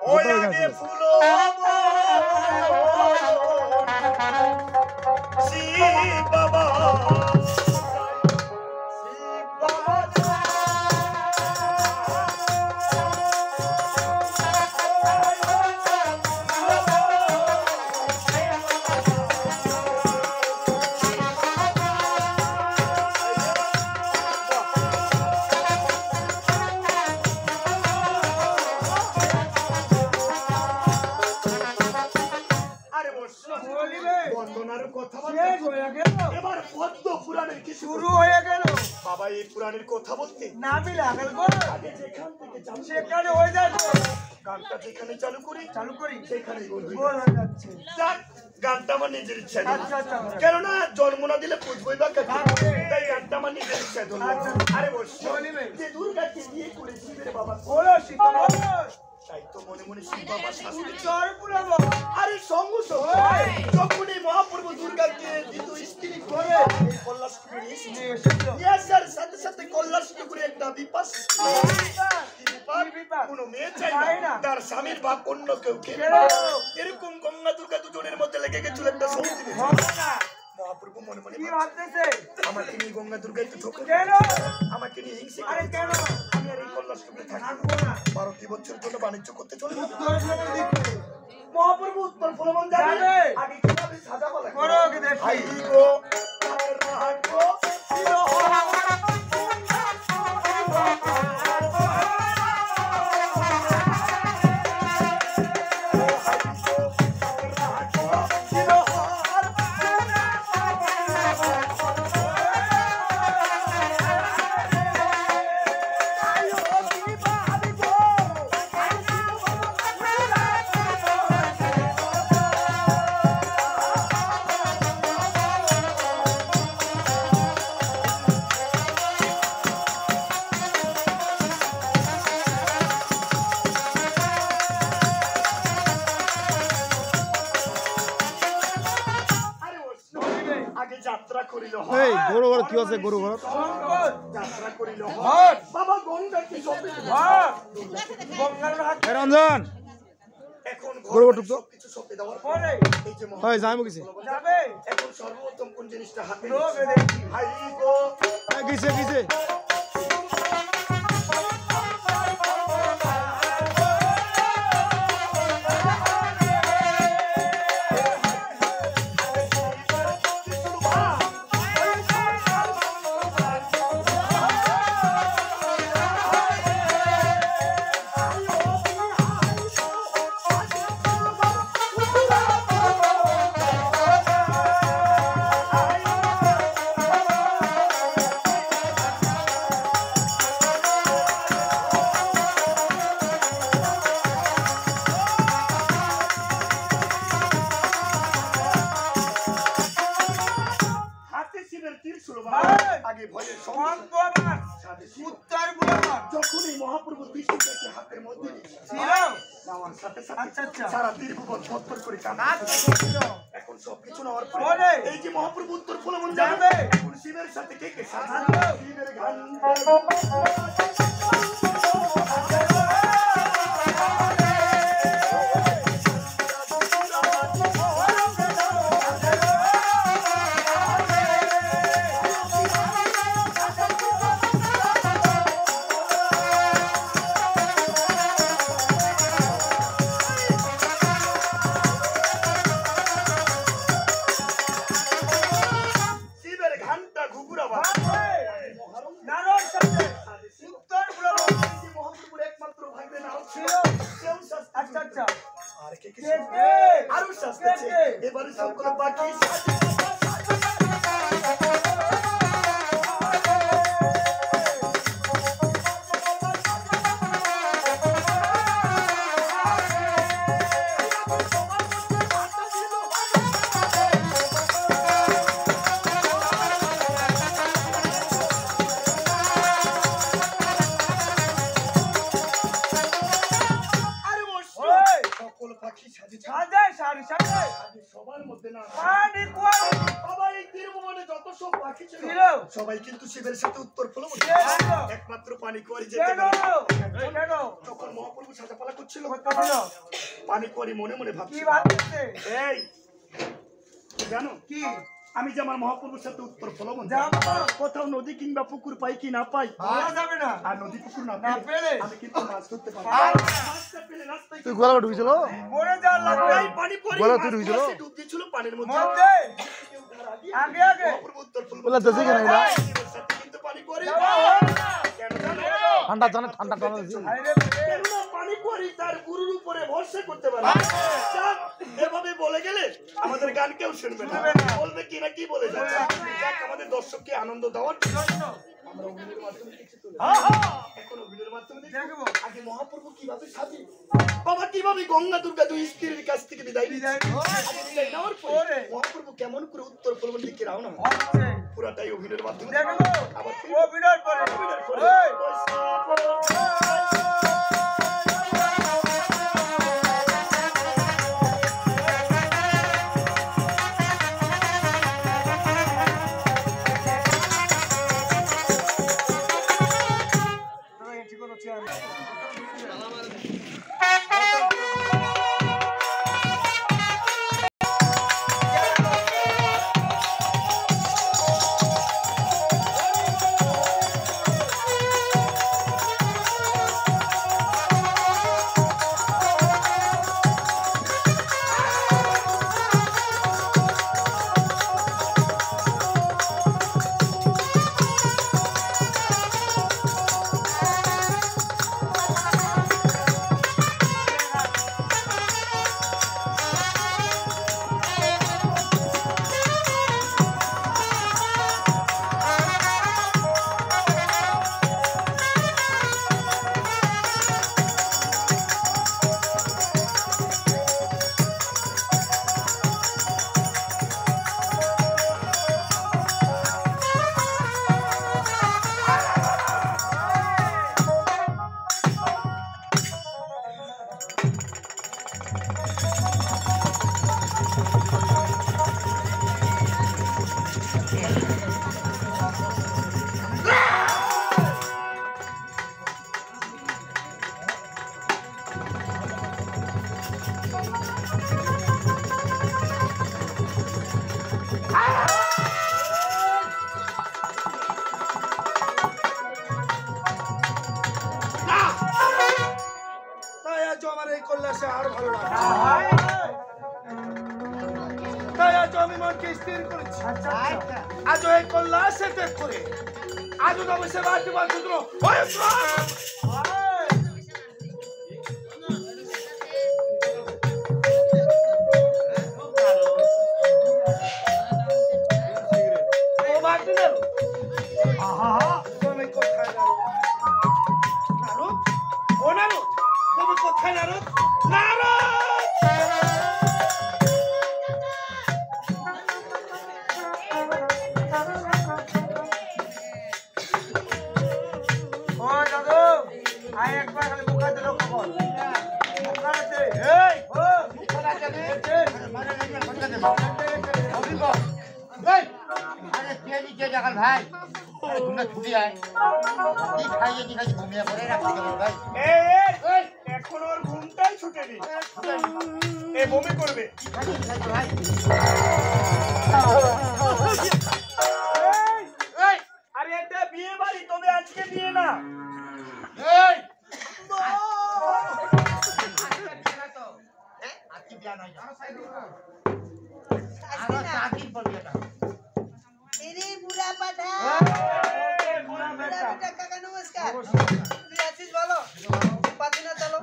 ওয়াগে ফুলো শিব বাবা পুরাণের কথা বলতে নামি লাগল গো আগে যেখান থেকে সেখানে হয়ে যায় গো গানটা যেখানে চালু করি সেখানে গোল হয়ে যাচ্ছে যাক গানটা আমার নিজের ইচ্ছা কেন না জন্ম না দিলে বুঝবই বা তাই গানটা আমার নিজের ইচ্ছা আরে বস যে দুর্গাকে বিয়ে করে শিবের বাবা বলো সীতা তাই তো মনে মনে শিব বাবা শাস্তি চর পুরাবো আরে সঙ্গ যখন এই মহাপ্রভু দুর্গাকে দ্বিতীয় স্ত্রী করে কল্যাণপুরে নিয়ে এসেছিল ইয়াসার সাথে সাথে কল্যাণপুরে একটা বিপাস কোনো মেয়ে চাই না তার স্বামীর বাপ অন্য কেউ এরকম গঙ্গা দুর্গা দুজনের মধ্যে লেগে গেছিল একটা সমুদ্রে মহাপ্রভু মনে মনে কি ভাবতেছে আমাকে নিয়ে গঙ্গা দুর্গা একটু ঠকে কেন আমাকে নিয়ে হিংসে আরে কেন আমি আর এই কল্যাণপুরে থাকবো না 12 বছর জন্য বাণিজ্য করতে চলে মহাপ্রভু উত্তর ফলমন যাবে আগে কিভাবে সাজাবো লাগে করো কি দেখি গো রাখো এই গরু ঘর কি আছে গরু ঘর যাত্রা করিল বাবা গঙ্গা কি সবে গঙ্গার হাত রঞ্জন এখন গরু ঘর টুকতো কিছু সবে দেওয়ার পরে এই যে হয় যাইবো কিছু যাবে এখন সর্বপ্রথম কোন জিনিসটা হাতে দেখি হাই গো কিসে সারা দীর্ঘপথ ছত্তর করে এখন সবকিছু নেওয়ার পরে এই যে মহাপ্রভু উত্তর ফলমন যাবে এখন শিবের সাথে কে কে শিবের গান এবারে সকল বাকি সকল পাখি সাজে সাজে সারি সাজে আগে সবার মধ্যে না পানি কুয়ারি সবাই তীরভুবনে যত সব পাখি ছিল ছিল সবাই কিন্তু শিবের সাথে উত্তর ফল ছিল। একমাত্র পানি কুয়ারি কেন যেতে পারে কেন তখন মহাপ্রভু সাজাপালা করছিল করতেছিল পানি কুয়ারি মনে মনে কি ভাবছিল ভাবছে এই জানো কি আমি যে আমার মহাপ্রভুর সাথে উত্তর ফলবন যাবো কোথাও নদী কিংবা পুকুর পাই কি না পাই বলা যাবে না আর নদী পুকুর না না পেলে পেলে আমি কিন্তু মাছ ধরতে পারবো আর মাছটা পেলে রাস্তায় তুই গোলা ঢুকেছিল মরে যাওয়ার লাগবে এই পানি কুয়ারি বলো, মাছ তুই ঢুকেছিল? মাছে ডুব দিয়েছিল পানির মধ্যে মধ্যে আগে আগে মহাপ্রভু উত্তর ফলবন বলে দেশে কেন এটা শিবের সাথে কিন্তু পানি কুয়ারি কেন জানো ঠান্ডা জানে ঠান্ডা ঠান্ডা দিছে আরে কেননা পানি কুয়ারি তার গুরুর উপরে ভরসা করতে পারে যাক, এভাবে বলে গেলে আমাদের গান কেউ শুনবে না শুনবে না। বলবে কি না কি বলে যাচ্ছে যাক আমাদের দর্শককে আনন্দ দেওয়ার জন্য আমরা অভিনয়ের মাধ্যমে কিছু তুলে এখন অভিনয়ের মাধ্যমে দেখবো। দেখবো আগে মহাপ্রভু কিভাবে সাজে বাবা কিভাবে গঙ্গা দুর্গা দুই স্ত্রীর কাছ থেকে বিদায় নিচ্ছে আগে বিদায় নেওয়ার পরে মহাপ্রভু কেমন করে উত্তর পূর্ব দিকে রওনা হয় হচ্ছে পুরাটাই অভিনয়ের মাধ্যমে দেখবো আবার ও বিড়ার পরে অভিনয়ের পরে এই তাই আজ আমার এই কল্যাণে আরো ভালো লাগে হাই তাই আজ আমি মনকে স্থির করেছি আচ্ছা আচ্ছা আজ এই কল্যাণে ত্যাগ করে আজ আমি সে বাড়ি বাড়ি দিল ওই ও বাড়ি দিল আহা তুমি কোথায় নারদ নারদ ও নারদ তুমি কোথায় নারদ নারদ ও দাদু আই একবার খালি মুখাতে লোক খবর মুখাতে এই ও মুখাতে দে আরে তেলি কে জাগাল ভাই আরে তোমরা ছুটি আয় কি খাইয়ে কি খাইয়ে ঘুমিয়ে পড়ে রাখতে গেল ভাই এই এখন ওর ঘুমটাই ছুটেনি এ বমি করবে কি খাইয়ে কি খাইয়ে ভাই এই আরে এটা বিয়ে বাড়ি তবে আজকে বিয়ে না এই আজকে বিয়া নাই আরো চাকরি পড়বে না এরে বুড়া পাঠা এই বুড়া বুড়া বেটা বেটা কাকা নমস্কার তুই আছিস বলো পাতি না চলো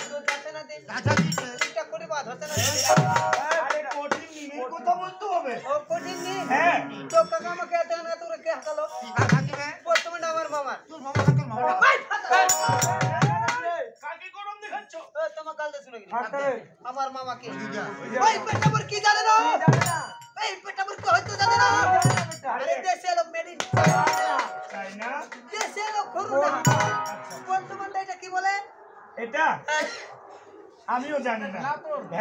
তোর কাছে না দে রাজা জি এটা করে বাদ হতে না আরে কঠিন নিমের কথা বলতে হবে ও কঠিন নি হ্যাঁ তো কাকা আমাকে এত না তোর কে হাতালো কি থাকিবে বর্তমানে আমার মামা তোর মামা তোর মামা কাকে গরম দেখাচ্ছ ও তোমার গাল দে শুনে হাতে আমার মামাকে দিদা ওই পেটাবুর কি জানে না এই পেটাবুর কি হয়তো জানে না আরে দেশে লোক মেডিন তাই না দেশে লোক করুণা বর্তমানে এটা কি বলে এটা আমিও জানি না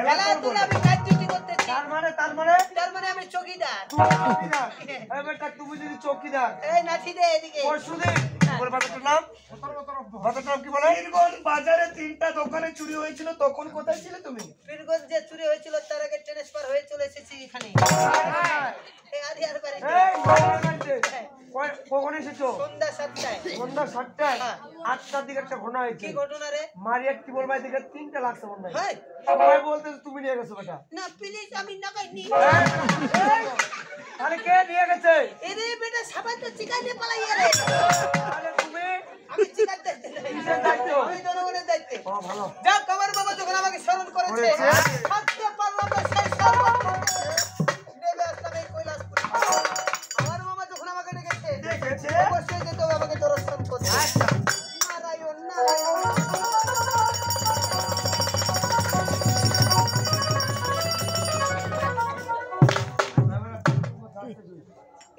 খেলা তুলে আমি কাজ ডিউটি করতেছি। তার মানে তার মানে আমি চৌকিদার। চৌকিদার। এই বেটা তুমি যদি চৌকিদার এই নাথি দে এদিকে। পরশুদিন বল বাজারটার নাম কি বলে? বীরগঞ্জ বাজারে 3টা দোকানে চুরি হয়েছিল, তখন কোথায় ছিলে তুমি? বীরগঞ্জে চুরি হয়েছিল, তার আগে ট্রান্সফার হয়ে চলে এসেছি এখানে। এই আরিয়ার বাড়ি। এই বাজারে কখন এসেছো? সন্ধ্যা 7টায়। সন্ধ্যা 7টায় 8টার দিকে একটা ঘটনা হয়েছে। কি ঘটনা রে? মারিয়ার টিবল বাই দিকে 3টা লাগছে মনে হয়। হয় সবাই বলতেছে তুমি নিয়ে গেছো বেটা। না প্লিজ আমি না কইনি। আরে কে নিয়ে গেছে? এরে বেটা সাবান তো চিকাইতে পালাইয়া রে। আরে তুমি আমি চিকাইতে নাই। কিসের দায়িত্ব? আমি জনগণের দায়িত্বে। ও ভালো। যাক আমার বাবা যখন আমাকে স্মরণ করেছে, করেছে। থাকতে পারলাম না সেই স্মরণ করে নেমে আসলাম এই কৈলাসপুরে। আমার মামা যখন আমাকে ডেকেছে, অবশ্যই যেতে হবে আমাকে দর্শন করতে। নারায়ণ নারায়ণ।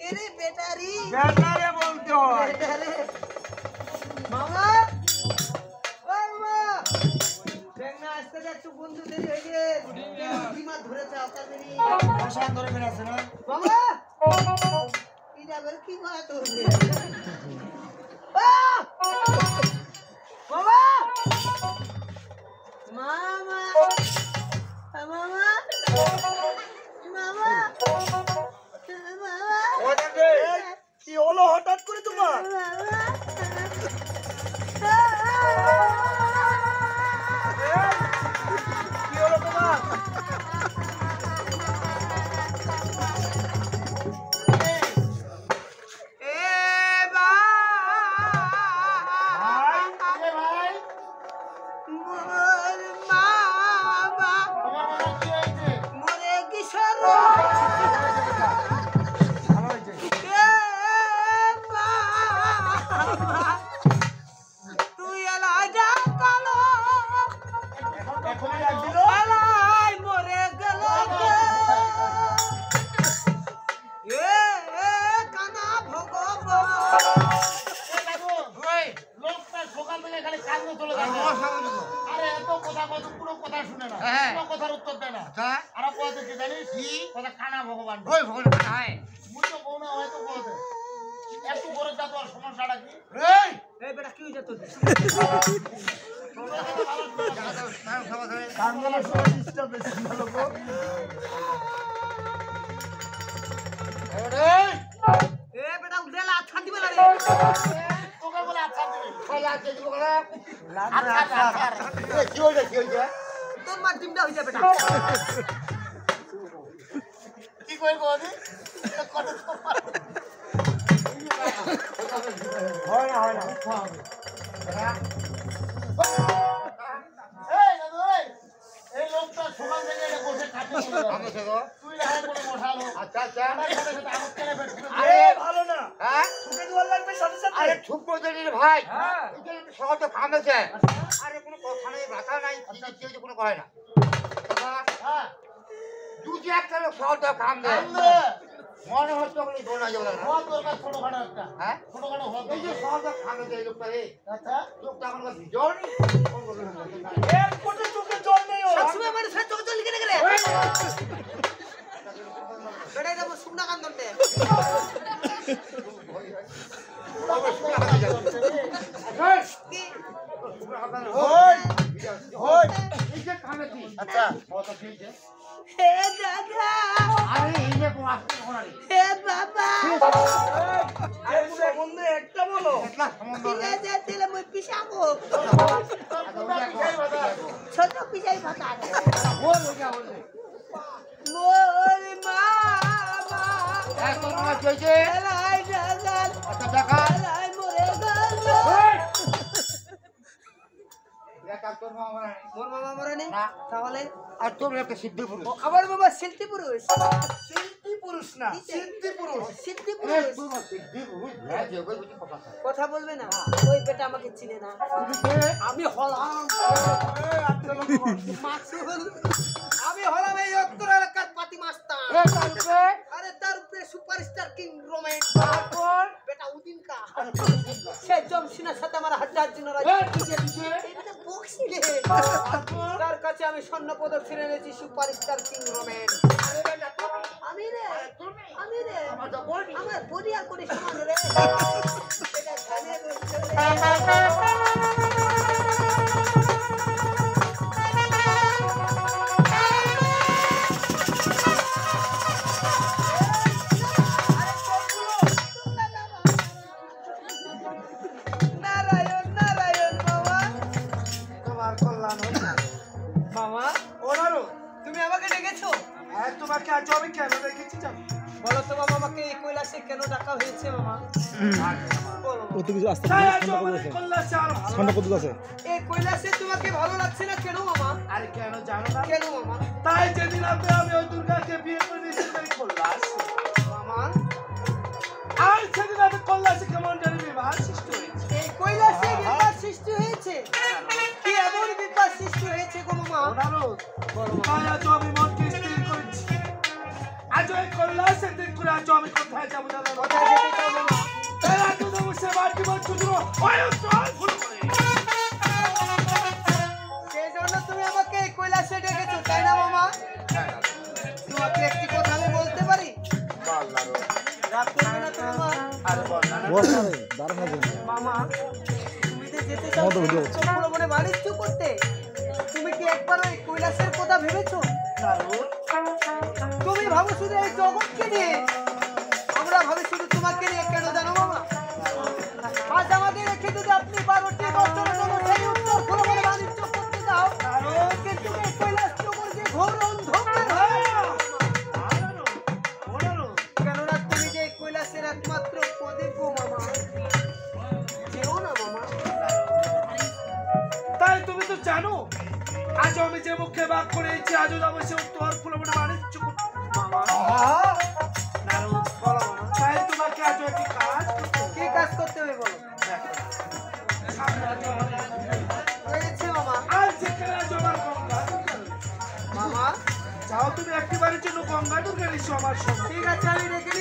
এরে বেটারি ব্যাটারে বলতে হয়। বেটারে মামা ও মামা দেখ না আজকে একটু বন্ধু দেরি হয়ে গেছে বিমার ধরেছে আপনার বেরি ভাষা ধরে বেরাছে না? মামা কি যাবে কি করা তোর মামা মামা মামা মামা কি হলো হঠাৎ করে তোমার? কি হলো তোমার? ভালো হয়েছে। তুই এলাইটা কালো এখনই লাগছিল? এলাই মরে গেল এ কানা ভগবান লোকটা সকাল থেকে খালি কান্দে চলে যাচ্ছে। আরে এত কথা কত পুরো কথা শুনে না, কোনো কথার উত্তর দেয় না। আর কথা কি জানিস? কথা কানা ভগবান। ওই ভগবান হয় মুই তো বউ না হয়তো বলতে এত করে যা তোর সমস্যাটা কি? এই এই বেটা কি হইছে তোর কান্দানোর সময় ডিস্টার্ব বেশি ভালো গো। এ বেটা উঠেলা আচ্ছা দিবে না রে তোকে বলে আচ্ছা দিবি। ওই আচ্ছা দিব বলে লাগবে আচ্ছা। কি হইছে কি হইছে? তোর মার ডিমটা হইছে বেটা কি কই গদি? কত হয় না হয় না। এই দাদু এই এই লোকটা সকাল থেকে এটা বসে খাচ্ছে বলে যাবে। তুই রাহে করে বসালো। আচ্ছা আচ্ছা আমার সাথে সাথে আমার কেড়ে ফেলছিস। আরে ভালো না, হ্যাঁ তোকে জল লাগবে সাথে সাথে। আরে চুপ করে দিলি রে ভাই। হ্যাঁ। তুই তো সকাল থেকে কামেছে। আরে কোনো কথা নেই, ব্যথা নাই, কি না কি হয়েছে কোনো কয় না। হ্যাঁ তুই যে একটা লোক সকাল থেকে কাম দেয় মনে হচ্ছে ওগুলি দোনা যাবে না। হওয়া দরকার ছোটখাটো একটা। হ্যাঁ ছোটখাটো হওয়া এই যে সকাল থেকে কামে দেয় লোকটা রে। আচ্ছা লোকটা এখন ভিজল নি। এক ফোঁটা চোখে জল নেই ওর। সবসময় আমার সাথে চোখ চল কেন গেলে বেটা এটা শুকনা কান্দনতে কি আচ্ছা কত ঠিক আছে। হে দাদা আরে এই যে কোন আসছে কোনা রে। হে বাবা আর সম্বন্ধে একটা বলো। કેટલા সমুদ্র পিলা রে। যেতে মই পিছাবো আচ্ছা ছোট পিছাই ভাতা বল হো গয়া বল। মোর মামা এক তো কোনা কইছে। এলাই দাদা আচ্ছা দেখা। এলাই মরে গেল এটা তোর মামা না। মোর মামা মরে নেই না। তাহলে আর তোর একটা সিদ্ধি পুরুষ। আমার বাবা শিল্পী পুরুষ শিল্পী পুরুষ না, সিদ্ধি পুরুষ। শিল্পী এ পুরুষ তুই না সিদ্ধি পুরুষ ভ্যাজ যে কই বুঝি কথা। কথা বলবে না ওই বেটা আমাকে চিনে না আমি হলাম মাসুল আমি হলাম এই উত্তর এলাকার পাতি মাস্তান এ তারপরে আরে তার উপরে সুপারস্টার কিং রোমেন তারপর বেটা উদিন কা সে জমসিনার সাথে আমার হাড্ডার জন্য এ পিছে পিছে এই বেটা বক্সি রে তারপর তার কাছে কাছে আমি স্বর্ণ পদক ছিঁড়ে এনেছি সুপারস্টার কিং রোমেন। আমি রে আমার পরিয়া করে সমান রে এটা জানে বলতে নারায়ণ নারায়ণ বাবা। তোমার কল্যাণ হোক। মামা ওনারও তুমি আমাকে ডেকেছো? হ্যাঁ, তোমাকে আজ আমি কেন রেখেছি জানো? বলো তো বাবা, আমাকে এই কৈলাসে কেন ডাকা হয়েছে মামা? বলো। কত কিছু আসতে তাই পারে আজ আমাদের কল্যাণে আর ভালো ঠান্ডা কত আছে এই কৈলাসে তোমাকে ভালো লাগছে না কেন মামা? আরে কেন জানো না? কেন মামা? তাই যেদিন আমি ওই দুর্গাকে বিয়ে করে দিয়েছি তাই কল্যাণ। মামা আর সেদিন আমি কল্যাণে কেমন জানি বিবাহ সৃষ্টি হয়েছে। এই কৈলাসে বিপদ সৃষ্টি হয়েছে? কি এমন বিপদ সৃষ্টি হয়েছে গো মামা? ওনারও তাই আজ আমি মনকে স্থির করেছি। আজ ওই কল্যাণে দিন করে আজ আমি কোথায় যাবো জানো? কোথায় যেতে চাও মামা? তাই আজ দেবো সে মাটি মন চুদ্র ওই চল ভুল করে। সেই জন্য তুমি আমাকে এই কৈলাসে ডেকেছো তাই না মামা? তোমাকে একটি কথা আমি বলতে পারি? রাগ করবে না তো মামা? আরে বল না বল না রে দাঁড়ান না মামা তুমি যে যেতে চাও মতো ভিডিও হচ্ছে। মনে বাণিজ্য করতে, তুমি কি একবার ওই কৈলাসের কথা ভেবেছো? তুমি ভাবো শুধু এই জগৎকে নিয়ে, আমরা ভাবি শুধু তোমাকে নিয়ে। কেন জানো মামা? আজ আমাদের রেখে যদি আপনি 12টি বছরের জন্য সেই উত্তর ফুলবাড়ি বাণিজ্য করতে যাও, কিন্তু এই কৈলাস তোমার যে ঘোর অন্ধকার হয়ে যাবে। কেননা তুমি যে এই কৈলাসের একমাত্র প্রদীপ গো মামা। যেও না মামা। তাই তুমি তো জানো আজ আমি যে মুখে বাক করেছি আজও যাবো সে উত্তর ফুলবনে বাণিজ্য করতে। তাই তোমাকে আজ একটি কাজ করতে হবে। কি কাজ করতে হবে বলো? হয়েছে মামা। আর যেখানে আজ আমার গঙ্গা দুর্গা রয়েছে। মামা যাও তুমি একেবারের জন্য গঙ্গা দুর্গা এসো আমার সঙ্গে। ঠিক আছে, আমি রেখে